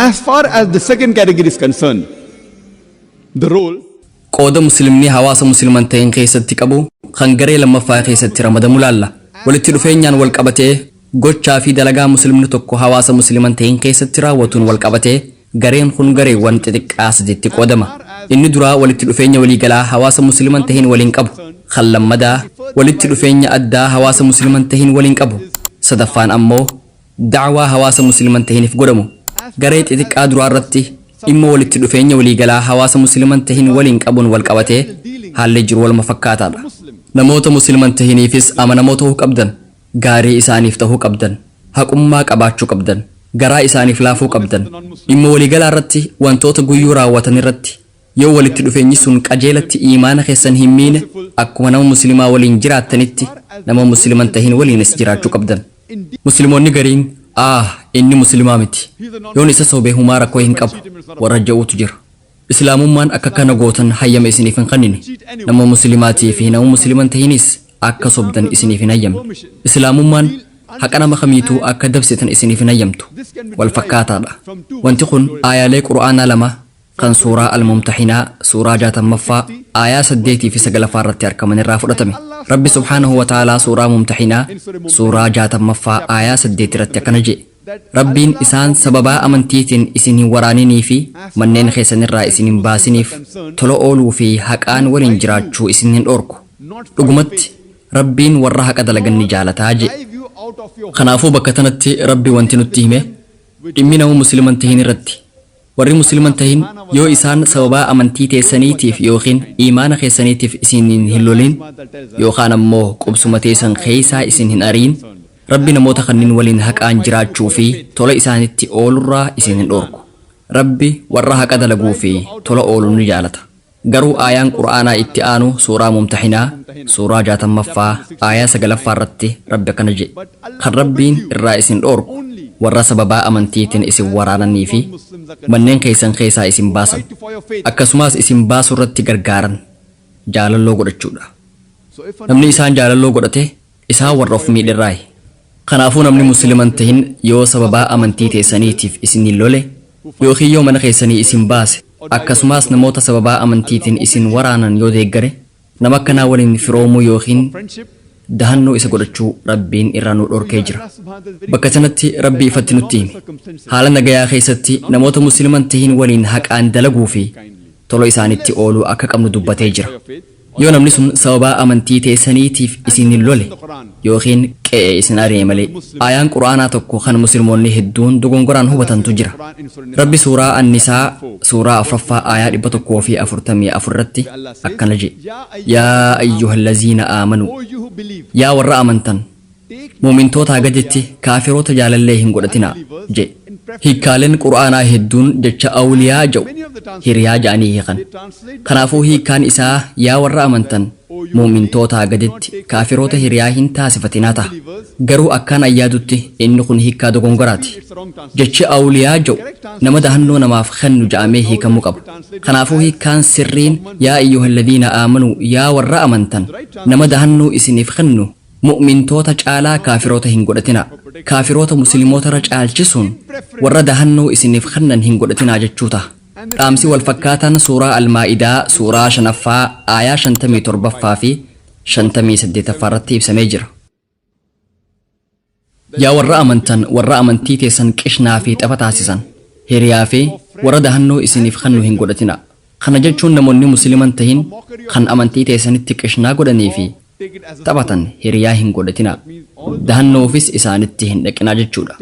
as far as the second category is concerned, the role qooda muslimni hawaasa musliman ta'een keessatti qabu kan garee lammaffaa keessatti ramadamu laalla. Walitti dhufeenyaan wal qabatee gochaa fi dalagaa muslimni tokko hawaasa musliman ta'een keessatti raawwatuun wal qabatee gareen kun gareewwan xixiqqaa sadiitti qoodama. Inni duraa walitti dhufeenya waliigalaa hawaasa musliman ta'een waliin qabu. Kan lammadaa walitti dhufeenya addaa hawaasa musliman ta'een waliin qabu. Sadaffaan ammoo da'waa hawaasa musliman ta'eeniif godhamu. Garee xixiqqaa duraa irratti immoo walitti dhufeenya waliigalaa hawaasa musliman ta'een waliin qabuun wal qabatee haalli jiru waluma fakkaataadha. Namoota musliman ta'eeniifis amanamoo ta'uu qabdan, gaarii isaaniif ta'uu qabdan, haqummaa qabaachuu qabdan, garaa isaaniif laafuu qabdan. Dhimma waliigalaa irratti wantoota guyyuu raawwatan irratti yoo walitti dhufeenyi sun qajeelatti iimaana keessan hin miine akkuma nama muslimaa waliin jiraattanitti nama musliman ta'een waliinis jiraachuu qabdan. Musliimoonni gariin inni muslimaa miti yoon isa sobee humaa rakkoo hin qabu warra ja'uutu jira. Islaamummaan akka kana gootan hayyama isiniif hin kennine. Nama muslimaatii fi nama musliman ta'eenis akka sobdan isiniif hin hayyamne. Islaamummaan haqa nama kamiituu akka dabsitan isiniif hin hayyamtu. Wal fakkaataadha. Wanti kun aayaalee qura'aanaa lama kan suuraa al-mumtahinaa suuraa 60ffaa aayaa 8 fi 9 irratti argaman irraa fudhatame. Rabbi subhaanahu wa ta'aalaa suuraa mumtahinaa suuraa 60ffaa aayaa 8 irratti akkana jedhe. Rabbiin isaan sababaa amantiitiin isin hin waraaninii fi manneen keessanirraa isin hin baasiniif tola ooluu fi haqaan waliin jiraachuu isin hin dhorku. Dhugumatti Rabbiin warra haqa dalagan ni jaalataa jedhe. Kanaafuu bakka tanatti Rabbi wanti nutti hime dhimmi nama musliman ta'een irratti. Warri musliman ta'een yoo isaan sababaa amantii teessaniitiif yookiin iimaana keessaniitiif isin hin lolin yookaan ammoo qubsuma teessan keessaa isin hin ariin Rabbi namoota kanneen waliin haqaan jiraachuu fi tola isaanitti oolurraa isin hin dhorku. Rabbi warra haqa dalaguu fi tola ooluu ni jaalata. Garuu aayaan qura'aanaa itti aanu suuraa mumtahinaa suuraa 60ffaa aayaa 9ffaa irratti Rabbi akkana jedhe. Kan Rabbiin irraa isin dhorku warra sababaa amantiitiin isin waraananii fi manneen keessan keessaa isin baasan akkasumas isin baasuu irratti gargaaran jaalalloo godhachuudha. Namni isaan jaalalloo godhate isaan warra of miidharraayi. Kanaafuu namni musliman ta'een yoo sababaa amantii teessaniitiif isin hin lole yookiin yoo mana keessanii isin baase akkasumas namoota sababaa amantiitiin isin waraanan yoo deeggare nama akkanaa waliin firoomuu yookiin dahannoo isa godhachuu Rabbiin irraa nu dhorkee jira. Bakka sanatti Rabbi ifatti nutti hime. Haala nagayaa keessatti namoota musliman ta'een waliin haqaan dalaguu fi tola isaanitti ooluu akka qabnu dubbatee jira. Yoo namni sun sababaa amantii teessaniitiif isin hin lole yookiin qe'ee isin ari'e malee aayaan qura'aanaa tokko kan musliimoonni hedduun dogongoraan hubatantu jira. Rabbi suuraa Annisaa suuraa 4ffaa aayaa 144 irratti akkana jedhe. Yaa ayyuhallaziina aamanuu yaa warra amantan muumintoota gaditti kaafiroota jaalallee hin godhatinaa jedhe. Hiikkaaleen qura'aanaa hedduun jecha awliyaa jedhu hiriyaa jedhanii hiikan. Kanaafuu hiikkaan isaa yaa warra amantan muumintoota gaditti kaafiroota hiriyaa hin taasifatinaa ta'a. Garuu akkaan ayyaadutti inni kun hiikkaa dogongoraati. Jechi awliyaa jedhu nama dahannoo namaaf kennu jedhamee hiikamuu qaba. Kanaafuu hiikkaan sirriin yaa ayyuhalladhiina aamanuu yaa warra amantan nama dahannoo isiniif kennu mu'mintoota caalaa kaafiroota hin godhatinaa. Kaafiroota musliimoota irra caalchisuun warra dahannoo isiniif kennan hin godhatinaa jechuu ta'a. Dhaamsi wal fakkaataan suuraa Almaa'idaa suuraa 5ffaa aayaa 57ffaa fi 58ffaa irratti ibsamee jira. Yaa warra amantan warra amantii teessan qishnaa fi tapha taasisan hiriyaa fi warra dahannoo isiniif kennu hin godhatinaa. Kana jechuun namoonni musliman ta'in kan amantii teessanitti qishnaa godhanii fi taphatan hiriyaa hin godhatinaa. Dahannoofis isaanitti hin dhaqinaa jechuudha.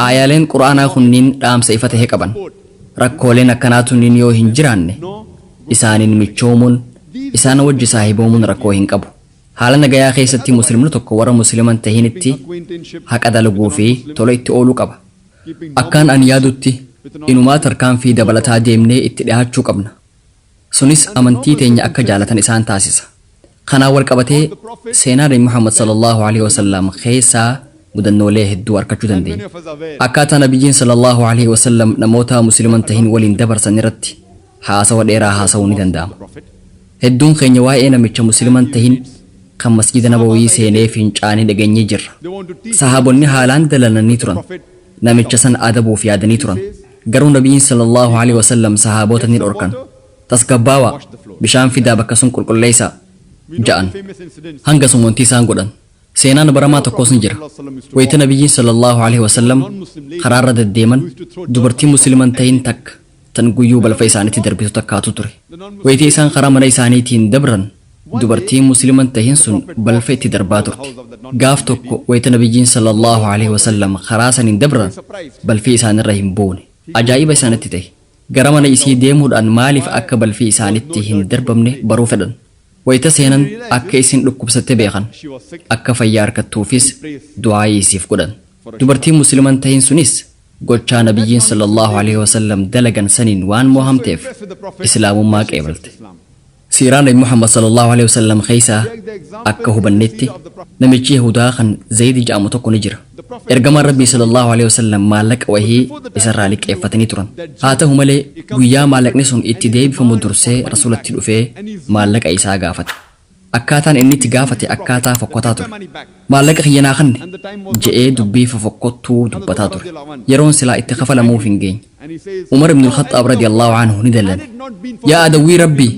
Aayaaleen qura'aanaa kunniin dhaamsa ifa ta'e qaban. Rakkooleen akkanaatu yoo hin jiraanne isaaniin michoomuun isaan wajji saahiboomuun rakkoo hin qabu. Haala nagayaa keessatti muslimni tokko warra musliman ta'initti haqa dalaguu fi tola itti ooluu qaba. Akkaan ani yaadutti inumaa tarkaanfii dabalataa deemnee itti dhiyaachuu qabna. Sunis amantii teenya akka jaalatan isaan taasisa. Kanaan wal qabatee seenaa Nabi Muhammad sallallahu alaihi wasallam keessaa mudannoolee hedduu argachuu dandeenya. Akkaataa Nabiyyiin sallallahu alaihi wasallam namoota musliman ta'in waliin dabarsan irratti haasawa dheeraa haasawuu ni danda'ama. Hedduun keenya waa'ee namicha musliman ta'in kan masjida Nabawii seenee fincaanii dhageenyee jirra. Sahaabonni haalaan dalananii turan. Namicha san adabuuf yaadanii turan. garuu nabiyyiin sallallahu alaihi wasallam sahaabota ni dhorkan. Tasgabbaawa bishaan fidaa bakka sun qulqulleessaa ja'an. Hanga sumuntii isaan godhan. Seenaan baramaa tokkos ni jira. Wayita nabiyyiin sallallahu alaihi wasallam karaarra deddeeman dubartii musliman ta'in takka tan guyyuu balfa isaaniitti darbitu takkaatu ture. Wayita isaan karaa mana isaaniitiin dabran dubartii musliman ta'in sun balfa itti darbaa turte. Gaaf tokko wayita nabiyyiin sallallahu alaihi wasallam karaa saniin dabran balfi isaanirra hin buune. Ajaa'iba isaanitti ta'e. Gara mana isii deemuudhaan maaliif akka balfi isaanitti hin darbamne baruu fedhan. Wayita seenan akka isin dhukkubsatte beekan. Akka fayyaa argattuufis du'aayii isiif godhan. Dubartiin musliman ta'in sunis gochaa nabiyyiin sallallahu alaihi wasallam dalagan saniin waan mohamteef islaamummaa qeebalte. Siiraan Nabi Muhammad sallallahu alaihi wasallam keessaa akka hubannetti namichi Yahudaa kan Zayd jedhamu tokko ni jira. Ergamaan Rabbii sallallahu alaihi wasallam maallaqa wahii isarraa liqeeffatanii turan. Haa ta'u malee guyyaa maallaqni sun itti deebifamu dursee rasulatti dhufee maallaqa isaa gaafate. Akkaataan inni itti gaafate akkaataa fokkotaa ture. Maallaqa kiyyanaa kanne je'ee dubbii fofokkottuu dubbataa ture. Yeroon silaa itti kafalamuuf hin geenye. Umar ibn al-Khattab radiyallahu anhu ni dallane. Yaa adawwii Rabbii,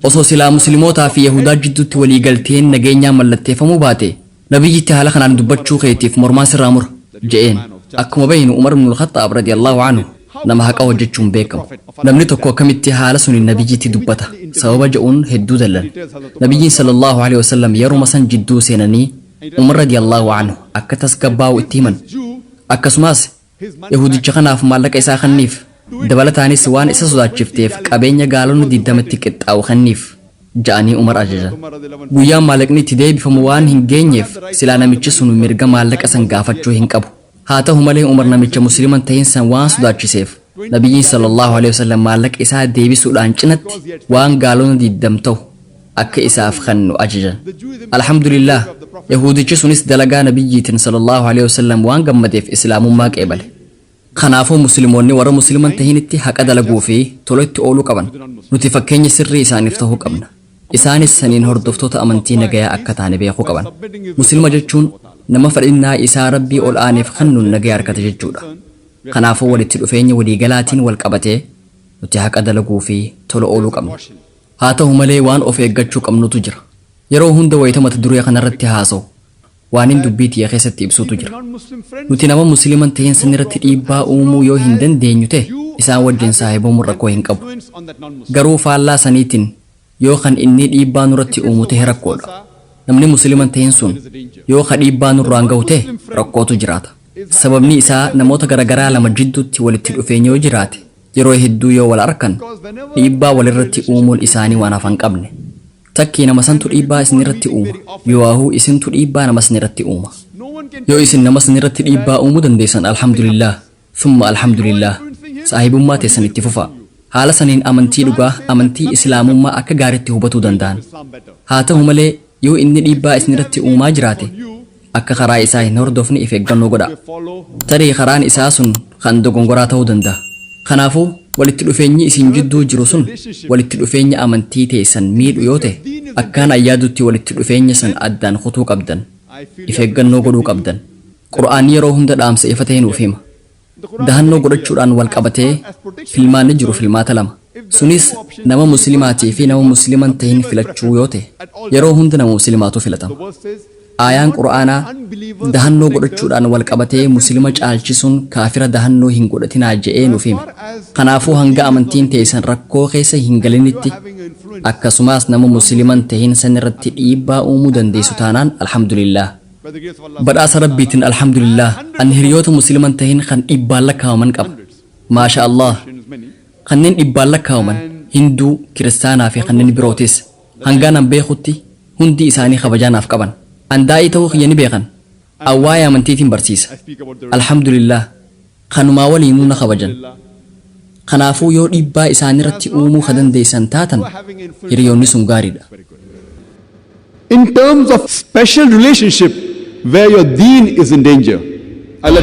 osoo silaa muslimootaa fi Yahudaa jidduutti walii galteen nageenyaan mallatteeffamuu baate nabiyyitti haala kanaan dubbachuu keetiif mormaa sirraa mura je'een. Akkuma beeynu Umar ibn al-Khattab radiyallahu anhu nama haqa hojjechuun beekamu. Namni tokko akkamitti haala suniin nabiyyitti dubbata sababa je'uun hedduu dallane. Nabiyyiin sallallahu alaihi wasallam yeruma san jidduu seenanii Umar radiyallahu anhu akka tasgabbaa'u itti himan. Akkasumas Yahudicha kanaaf maallaqa isaa kanniif dabalataanis waan isa sodaachifteef qabeenya gaalonni 20tti qixxaawu kanniif ja'anii Umar ajajan. Guyyaan maallaqni itti deebifamu waan hin geenyeef silaa namichi sun mirga maallaqa san gaafachuu hin qabu. Haa ta'u malee Umar namicha musliman ta'in san waan sodaachiseef nabiyyiin sallallahu alaihi wasallam maallaqa isaa deebisuudhaan cinatti waan gaalonni 20 ta'u akka isaaf kennu ajajan. Alhamdulillah Yahudichi sunis dalagaa nabiyyiitiin sallallahu alaihi wasallam waan gammadeef islaamummaa qeebale. Kanaafuu musliimoonni warra musliman ta'initti haqa dalaguu fi tola itti ooluu qaban. Nuti fakkeenya sirrii isaaniif ta'uu qabna. Isaanis saniin hordoftoota amantii nagayaa akka taane beekuu qaban. Muslima jechuun nama fedhinnaa isaa Rabbii ol aaneef kennuun nagaya argata jechuudha. Kanaafuu walitti dhufeenya waliigalaatiin wal qabatee nuti haqa dalaguu fi tola ooluu qabna. Haa ta'u malee waan of eeggachuu qabnutu jira. Yeroo hunda wayita mata duree kanarratti haasa'u waan hin dubbii tiyya keessatti ibsuutu jira. Nuti nama musliman ta'in sanirratti dhiibbaa uumuu yoo hin dandeenyu ta'e isaan wajjin saahibamuun rakkoo hin qabu. Garuu faallaa saniitiin yoo kan inni dhiibbaa nurratti uumu ta'e rakkoodha. Namni musliman ta'in sun yoo ka dhiibbaa nurraan gahu ta'e rakkootu jiraata. Sababni isaa namoota garaagaraa lama jidduutti walitti dhufeenya yoo jiraate yeroo hedduu yoo wal arkan dhiibbaa walirratti uumuun isaanii waan hafan qabne. Takkii nama santu dhiibbaa isinirratti uuma yoo isintu dhiibbaa nama sanirratti uuma. Yoo isin nama sanirratti dhiibbaa uumuu dandeessan alhamdulillah thumma alhamdulillah saahibummaa teessan itti fufa. Haala saniin amantii dhugaa amantii islaamummaa akka gaariitti hubatuu danda'an. Haa ta'u malee yoo inni dhiibbaa isinirratti uumaa jiraate akka karaa isaa hin hordofne if eeggannoo godha. Tarii karaan isaa sun kan dogongoraa ta'uu danda'a. Kanaafuu walitti dhufeenyi isin jidduu jiru sun walitti dhufeenya amantii teessan miidhu yoo ta'e akkaan ayyaadutti walitti dhufeenya san addaan kutuu qabdan. If eeggannoo godhuu qabdan. Qur'aanni yeroo hunda dhaamsa ifa ta'e nuuf hima. Dahannoo godhachuudhaan wal qabatee filmaanni jiru filmaata lama. Sunis nama muslimaatii fi nama musliman ta'in filachuu yoo ta'e yeroo hunda nama muslimaatu filatama. Aayaan Qur'aanaa dahannoo godhachuudhaan wal qabatee muslima caalchisuun kaafira dahannoo hin godhatinaa je'ee nuuf hima. Kanaafuu hanga amantiin teessan rakkoo keessa hin galinitti akkasumas nama musliman ta'in san irratti dhiibbaa uumuu dandeessu taanaan alhamdulillah. Badhaasa Rabbiitiin alhamdulillah ani hiriyoota musliman ta'in kan dhibbaan lakkaawaman qaba. Maasha Allah. Kanneen dhibbaan lakkaawaman Hinduu, Kiristaanaa fi kanneen birootis hangaan an beekutti hundi isaanii kabajaanaaf qaban. Andaa'ii ta'uu kiyya ni beekan. Awwaaya amantiitiin barsiisa. Alhamdulillah. Kanumaa waliinuu na kabajan. Kanaafuu yoo dhiibbaa isaanirratti uumuu ka dandeessan taatan hiriyoonni sun gaariidha. In terms of special relationship where your deen is in danger, Allah